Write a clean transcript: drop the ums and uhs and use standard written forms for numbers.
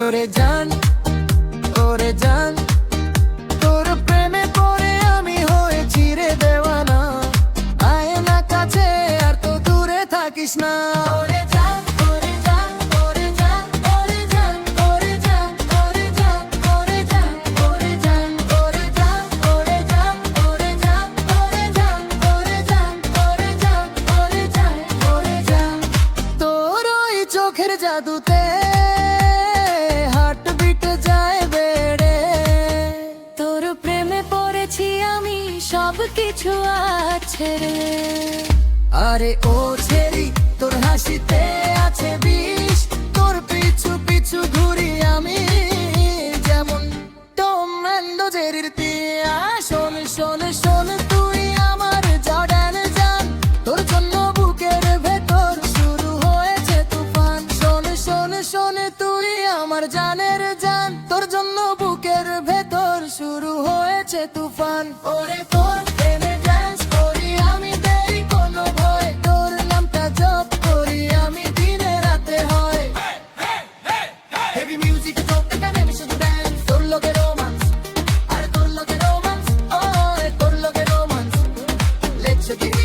ওরে জান, ওরে জান, তোর প্রেমে পড়ে আমি হয়েছি রে দেওয়ানা। আয় না কাছে আর তো দূরে থাকিস না। ওরে জান, ওরে জান, ওরে জান, ওরে জান, ওরে জান, ওরে জান, ওরে জান, ওরে জান, ওরে জান, ওরে জান, ওরে জান, ওরে জান, ওরে জান, ওরে জান, ওরে জান, ওরে জান। তোর ওই চোখের জাদুতে সব কিছু আছে রে। আরে ও ছেড়ি তোর হাসিতে আছে বিষ, তোর পিছু পিছু ঘুরি আমি যেমন টম অ্যান্ড জেরির তিয়া। শোন শোন শোন তুই আমার জর্ডান জান, তোর জন্য বুকের ভেতর শুরু হয়েছে তুফান। শোন শোন শোন তুই আমার জানের জান, তোর জন্য বুকের ভেতর শুরু হয়েছে তুফান। ওরে তোর প্রেমে ডান্স করি আমি, দেই কোনো ভয়, তোর নামটা জপ করি আমি দিনে রাতে হয়। হেভি মিউজিক চলতে গানে আমি শুধু ডান্স, তোর লোকে রোমান্স, আরে তোর লোকে রোমান্স, ও তোর লোকে রোমান্স। Let's give